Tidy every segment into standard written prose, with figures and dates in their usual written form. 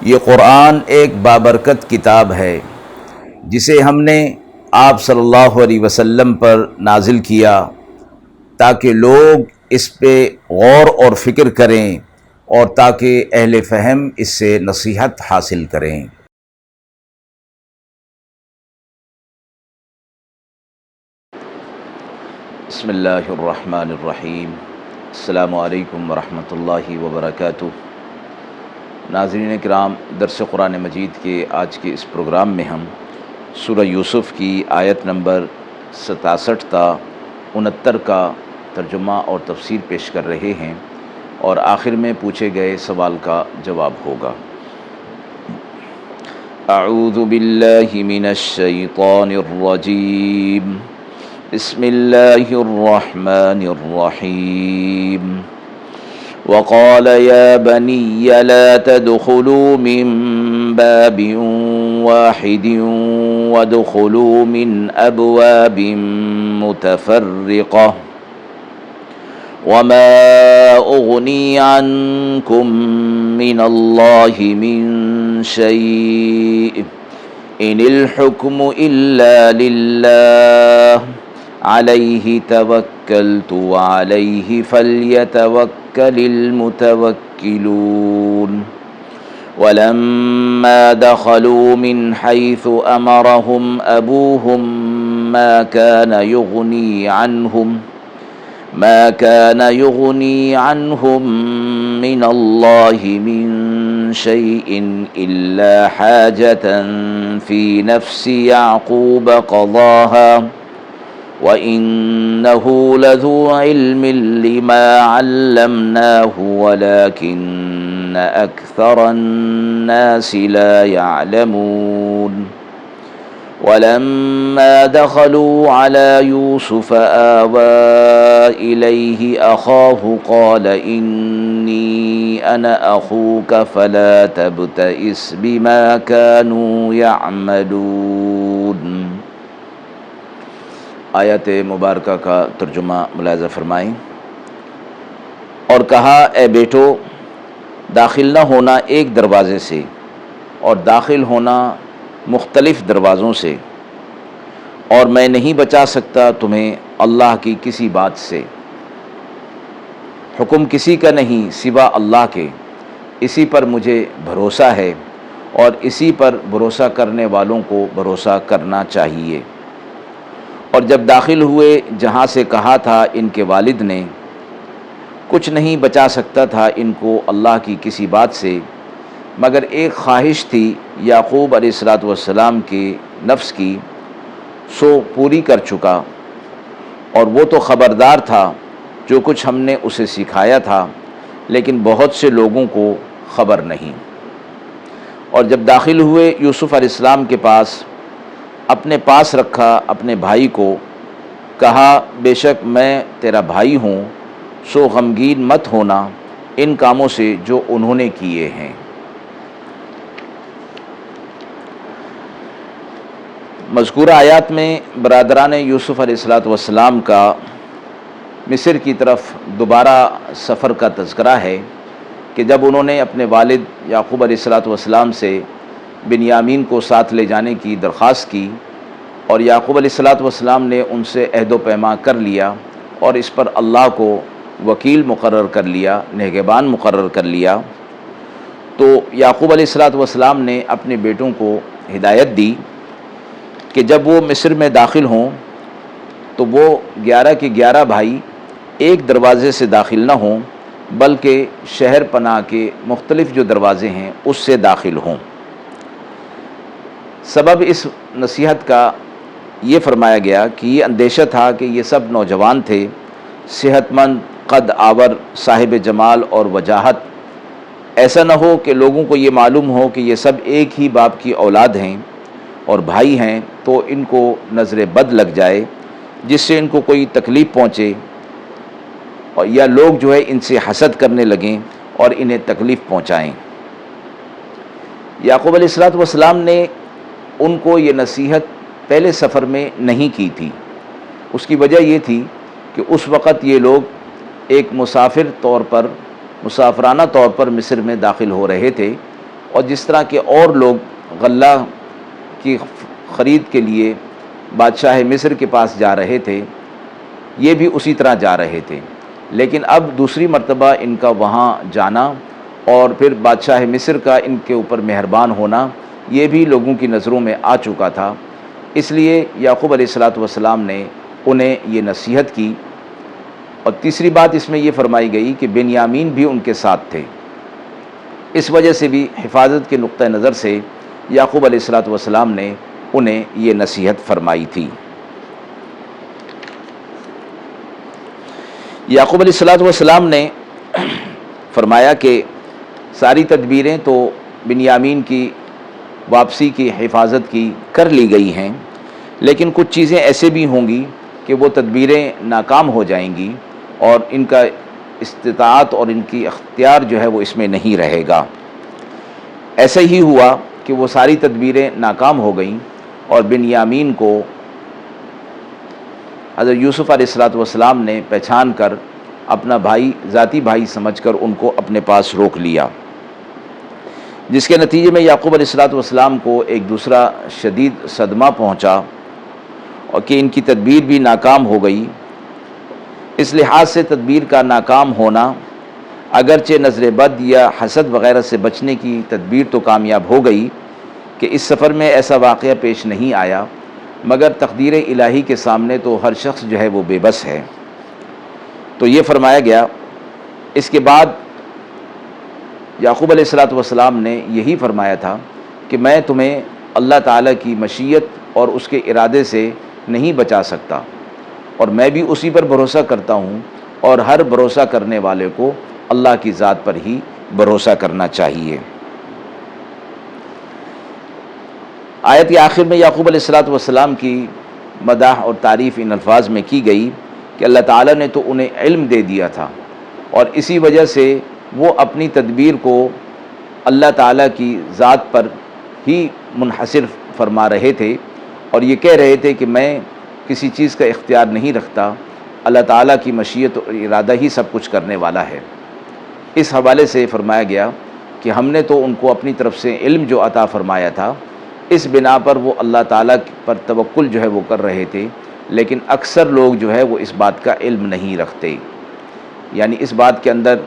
یہ قرآن ایک بابرکت کتاب ہے جسے ہم نے آپ صلی اللہ علیہ وسلم پر نازل کیا تاکہ لوگ اس پہ غور اور فکر کریں اور تاکہ اہل فہم اس سے نصیحت حاصل کریں۔ بسم اللہ الرحمن الرحیم۔ السلام علیکم ورحمۃ اللہ وبرکاتہ۔ ناظرین کرام، درس قرآن مجید کے آج کے اس پروگرام میں ہم سورہ یوسف کی آیت نمبر 67 تا 69 کا ترجمہ اور تفسیر پیش کر رہے ہیں، اور آخر میں پوچھے گئے سوال کا جواب ہوگا۔ اعوذ باللہ من الشیطان الرجیم، بسم اللہ الرحمن الرحیم۔ وقال يا بني لا تدخلوا من باب واحد وادخلوا من أبواب متفرقة وما أغني عنكم من الله من شيء إن الحكم إلا لله عليه توكلت وعليه فليتوكل المتوكلون ولما دخلوا من حيث أمرهم أبوهم ما كان يغني عنهم من الله من شيء إلا حاجة في نفس يعقوب قضاها وَإِنَّهُ لَذُو عِلْمٍ لِّمَا عَلَّمْنَاهُ وَلَكِنَّ أَكْثَرَ النَّاسِ لَا يَعْلَمُونَ وَلَمَّا دَخَلُوا عَلَى يُوسُفَ آوَىٰ إِلَيْهِ أَخَاهُ قَالَ إِنِّي أَنَا أَخُوكَ فَلَا تَبْتَئِسْ بِمَا كَانُوا يَعْمَلُونَ۔ آیت مبارکہ کا ترجمہ ملاحظہ فرمائیں۔ اور کہا، اے بیٹو، داخل نہ ہونا ایک دروازے سے اور داخل ہونا مختلف دروازوں سے، اور میں نہیں بچا سکتا تمہیں اللہ کی کسی بات سے۔ حکم کسی کا نہیں سوا اللہ کے، اسی پر مجھے بھروسہ ہے اور اسی پر بھروسہ کرنے والوں کو بھروسہ کرنا چاہیے۔ اور جب داخل ہوئے جہاں سے کہا تھا ان کے والد نے، کچھ نہیں بچا سکتا تھا ان کو اللہ کی کسی بات سے مگر ایک خواہش تھی یعقوب علیہ السلام کے نفس کی، سو پوری کر چکا، اور وہ تو خبردار تھا جو کچھ ہم نے اسے سکھایا تھا، لیکن بہت سے لوگوں کو خبر نہیں۔ اور جب داخل ہوئے یوسف علیہ السلام کے پاس، اپنے پاس رکھا اپنے بھائی کو، کہا، بے شک میں تیرا بھائی ہوں، سو غمگین مت ہونا ان کاموں سے جو انہوں نے کیے ہیں۔ مذکورہ آیات میں برادران یوسف علیہ السلام کا مصر کی طرف دوبارہ سفر کا تذکرہ ہے کہ جب انہوں نے اپنے والد یعقوب علیہ السلام سے بنیامین کو ساتھ لے جانے کی درخواست کی، اور یعقوب علیہ السلام نے ان سے عہد و پیمان کر لیا اور اس پر اللہ کو وکیل مقرر کر لیا، نگہبان مقرر کر لیا، تو یعقوب علیہ السلام نے اپنے بیٹوں کو ہدایت دی کہ جب وہ مصر میں داخل ہوں تو وہ 11 کے 11 بھائی ایک دروازے سے داخل نہ ہوں، بلکہ شہر پناہ کے مختلف جو دروازے ہیں اس سے داخل ہوں۔ سبب اس نصیحت کا یہ فرمایا گیا کہ یہ اندیشہ تھا کہ یہ سب نوجوان تھے، صحت مند، قد آور، صاحب جمال اور وجاہت، ایسا نہ ہو کہ لوگوں کو یہ معلوم ہو کہ یہ سب ایک ہی باپ کی اولاد ہیں اور بھائی ہیں، تو ان کو نظر بد لگ جائے جس سے ان کو کوئی تکلیف پہنچے، اور یا لوگ جو ہے ان سے حسد کرنے لگیں اور انہیں تکلیف پہنچائیں۔ یعقوب علیہ السلام نے ان کو یہ نصیحت پہلے سفر میں نہیں کی تھی۔ اس کی وجہ یہ تھی کہ اس وقت یہ لوگ ایک مسافرانہ طور پر مصر میں داخل ہو رہے تھے، اور جس طرح کے اور لوگ غلہ کی خرید کے لیے بادشاہ مصر کے پاس جا رہے تھے، یہ بھی اسی طرح جا رہے تھے، لیکن اب دوسری مرتبہ ان کا وہاں جانا اور پھر بادشاہ مصر کا ان کے اوپر مہربان ہونا، یہ بھی لوگوں کی نظروں میں آ چکا تھا۔ اس لیے یعقوب علیہ السلام نے انہیں یہ نصیحت کی۔ اور تیسری بات اس میں یہ فرمائی گئی کہ بنیامین بھی ان کے ساتھ تھے، اس وجہ سے بھی حفاظت کے نقطہ نظر سے یعقوب علیہ السلام نے انہیں یہ نصیحت فرمائی تھی۔ یعقوب علیہ السلام نے فرمایا کہ ساری تدبیریں تو بنیامین کی واپسی کی حفاظت کی کر لی گئی ہیں، لیکن کچھ چیزیں ایسے بھی ہوں گی کہ وہ تدبیریں ناکام ہو جائیں گی اور ان کا استطاعت اور ان کی اختیار جو ہے وہ اس میں نہیں رہے گا۔ ایسا ہی ہوا کہ وہ ساری تدبیریں ناکام ہو گئیں اور بنیامین کو حضرت یوسف علیہ السلام نے پہچان کر اپنا بھائی، ذاتی بھائی سمجھ کر ان کو اپنے پاس روک لیا، جس کے نتیجے میں یعقوب علیہ السلام کو ایک دوسرا شدید صدمہ پہنچا اور کہ ان کی تدبیر بھی ناکام ہو گئی۔ اس لحاظ سے تدبیر کا ناکام ہونا، اگرچہ نظر بد یا حسد وغیرہ سے بچنے کی تدبیر تو کامیاب ہو گئی کہ اس سفر میں ایسا واقعہ پیش نہیں آیا، مگر تقدیر الہی کے سامنے تو ہر شخص جو ہے وہ بے بس ہے۔ تو یہ فرمایا گیا۔ اس کے بعد یعقوب علیہ السلام نے یہی فرمایا تھا کہ میں تمہیں اللہ تعالیٰ کی مشیت اور اس کے ارادے سے نہیں بچا سکتا، اور میں بھی اسی پر بھروسہ کرتا ہوں، اور ہر بھروسہ کرنے والے کو اللہ کی ذات پر ہی بھروسہ کرنا چاہیے۔ آیت کے آخر میں یعقوب علیہ السلام کی مداح اور تعریف ان الفاظ میں کی گئی کہ اللہ تعالیٰ نے تو انہیں علم دے دیا تھا، اور اسی وجہ سے وہ اپنی تدبیر کو اللہ تعالیٰ کی ذات پر ہی منحصر فرما رہے تھے، اور یہ کہہ رہے تھے کہ میں کسی چیز کا اختیار نہیں رکھتا، اللہ تعالیٰ کی مشیت اور ارادہ ہی سب کچھ کرنے والا ہے۔ اس حوالے سے فرمایا گیا کہ ہم نے تو ان کو اپنی طرف سے علم جو عطا فرمایا تھا، اس بنا پر وہ اللہ تعالیٰ پر توکل جو ہے وہ کر رہے تھے، لیکن اکثر لوگ جو ہے وہ اس بات کا علم نہیں رکھتے۔ یعنی اس بات کے اندر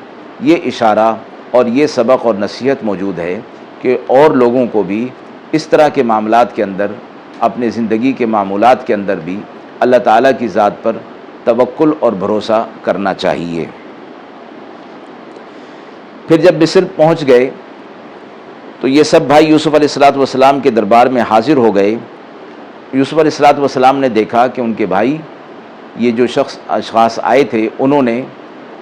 یہ اشارہ اور یہ سبق اور نصیحت موجود ہے کہ اور لوگوں کو بھی اس طرح کے معاملات کے اندر، اپنے زندگی کے معمولات کے اندر بھی اللہ تعالیٰ کی ذات پر توکل اور بھروسہ کرنا چاہیے۔ پھر جب مصر پہنچ گئے تو یہ سب بھائی یوسف علیہ السلام کے دربار میں حاضر ہو گئے۔ یوسف علیہ السلام نے دیکھا کہ ان کے بھائی، یہ جو اشخاص آئے تھے، انہوں نے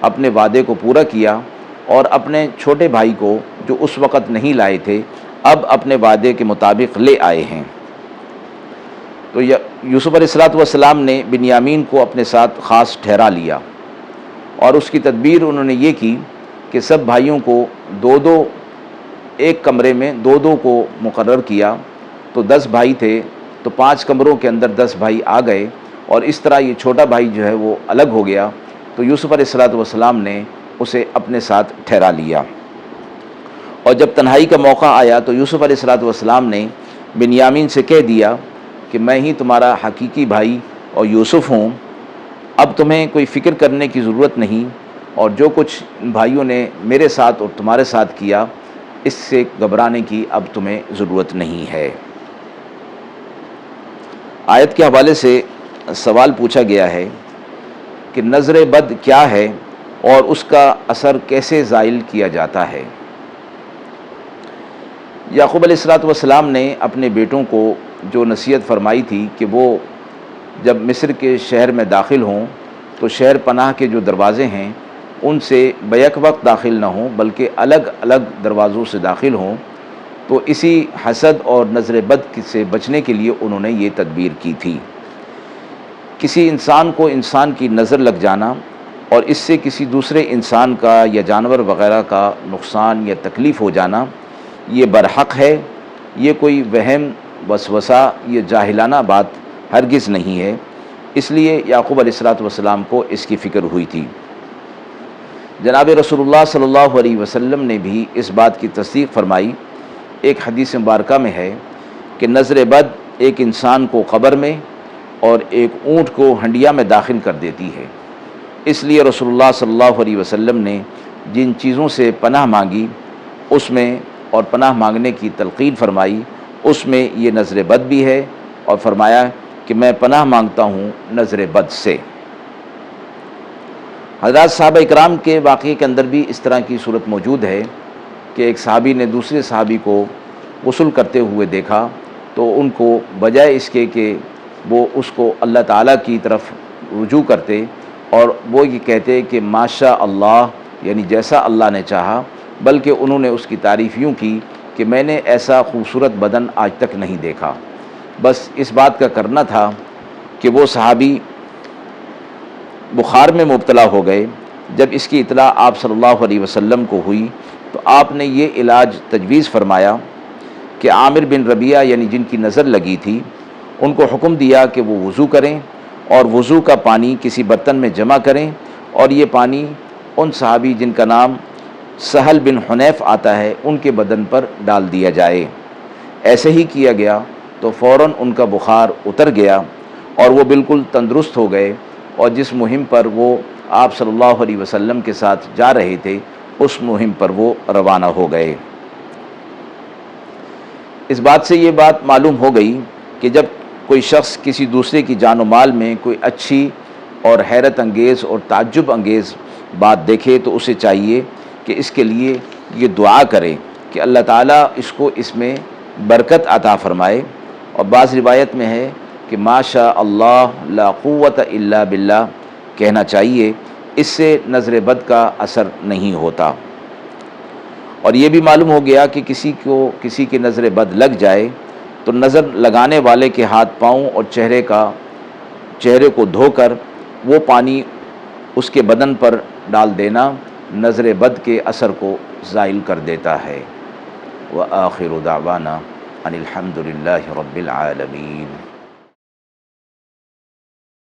اپنے وعدے کو پورا کیا اور اپنے چھوٹے بھائی کو جو اس وقت نہیں لائے تھے، اب اپنے وعدے کے مطابق لے آئے ہیں۔ تو یوسف علیہ السلام نے بنیامین کو اپنے ساتھ خاص ٹھہرا لیا، اور اس کی تدبیر انہوں نے یہ کی کہ سب بھائیوں کو ایک کمرے میں دو کو مقرر کیا۔ تو 10 بھائی تھے تو 5 کمروں کے اندر 10 بھائی آ گئے، اور اس طرح یہ چھوٹا بھائی جو ہے وہ الگ ہو گیا۔ تو یوسف علیہ السلام نے اسے اپنے ساتھ ٹھہرا لیا، اور جب تنہائی کا موقع آیا تو یوسف علیہ السلام نے بنیامین سے کہہ دیا کہ میں ہی تمہارا حقیقی بھائی اور یوسف ہوں، اب تمہیں کوئی فکر کرنے کی ضرورت نہیں، اور جو کچھ بھائیوں نے میرے ساتھ اور تمہارے ساتھ کیا، اس سے گھبرانے کی اب تمہیں ضرورت نہیں ہے۔ آیت کے حوالے سے سوال پوچھا گیا ہے کہ نظر بد کیا ہے اور اس کا اثر کیسے زائل کیا جاتا ہے۔ یعقوب علیہ السلام نے اپنے بیٹوں کو جو نصیحت فرمائی تھی کہ وہ جب مصر کے شہر میں داخل ہوں تو شہر پناہ کے جو دروازے ہیں ان سے بیک وقت داخل نہ ہوں، بلکہ الگ الگ دروازوں سے داخل ہوں۔ تو اسی حسد اور نظر بد سے بچنے کے لیے انہوں نے یہ تدبیر کی تھی۔ کسی انسان کو انسان کی نظر لگ جانا اور اس سے کسی دوسرے انسان کا یا جانور وغیرہ کا نقصان یا تکلیف ہو جانا، یہ برحق ہے، یہ کوئی وہم وسوسہ یا جاہلانہ بات ہرگز نہیں ہے۔ اس لیے یعقوب علیہ السلام کو اس کی فکر ہوئی تھی۔ جناب رسول اللہ صلی اللہ علیہ وسلم نے بھی اس بات کی تصدیق فرمائی ایک حدیث مبارکہ میں ہے کہ نظر بد ایک انسان کو قبر میں اور ایک اونٹ کو ہنڈیا میں داخل کر دیتی ہے۔ اس لیے رسول اللہ صلی اللہ علیہ وسلم نے جن چیزوں سے پناہ مانگی اس میں، اور پناہ مانگنے کی تلقین فرمائی، اس میں یہ نظر بد بھی ہے، اور فرمایا کہ میں پناہ مانگتا ہوں نظر بد سے۔ حضرات صحابہ اکرام کے واقعے کے اندر بھی اس طرح کی صورت موجود ہے کہ ایک صحابی نے دوسرے صحابی کو غسل کرتے ہوئے دیکھا، تو ان کو بجائے اس کے کہ وہ اس کو اللہ تعالیٰ کی طرف رجوع کرتے اور وہ یہ کہتے کہ ماشاء اللہ، یعنی جیسا اللہ نے چاہا، بلکہ انہوں نے اس کی تعریف یوں کی کہ میں نے ایسا خوبصورت بدن آج تک نہیں دیکھا۔ بس اس بات کا کرنا تھا کہ وہ صحابی بخار میں مبتلا ہو گئے۔ جب اس کی اطلاع آپ صلی اللہ علیہ وسلم کو ہوئی تو آپ نے یہ علاج تجویز فرمایا کہ عامر بن ربیعہ، یعنی جن کی نظر لگی تھی، ان کو حکم دیا کہ وہ وضو کریں اور وضو کا پانی کسی برتن میں جمع کریں، اور یہ پانی ان صحابی جن کا نام سہل بن حنیف آتا ہے ان کے بدن پر ڈال دیا جائے۔ ایسے ہی کیا گیا تو فوراً ان کا بخار اتر گیا اور وہ بالکل تندرست ہو گئے، اور جس مہم پر وہ آپ صلی اللہ علیہ وسلم کے ساتھ جا رہے تھے اس مہم پر وہ روانہ ہو گئے۔ اس بات سے یہ بات معلوم ہو گئی کہ جب کوئی شخص کسی دوسرے کی جان و مال میں کوئی اچھی اور حیرت انگیز اور تعجب انگیز بات دیکھے تو اسے چاہیے کہ اس کے لیے یہ دعا کرے کہ اللہ تعالیٰ اس کو اس میں برکت عطا فرمائے، اور بعض روایت میں ہے کہ ما شاء اللہ لا قوت الا باللہ کہنا چاہیے، اس سے نظر بد کا اثر نہیں ہوتا۔ اور یہ بھی معلوم ہو گیا کہ کسی کی نظر بد لگ جائے تو نظر لگانے والے کے ہاتھ پاؤں اور چہرے کو دھو کر وہ پانی اس کے بدن پر ڈال دینا نظر بد کے اثر کو زائل کر دیتا ہے۔ وآخر دعوانا ان الحمد للہ رب العالمین۔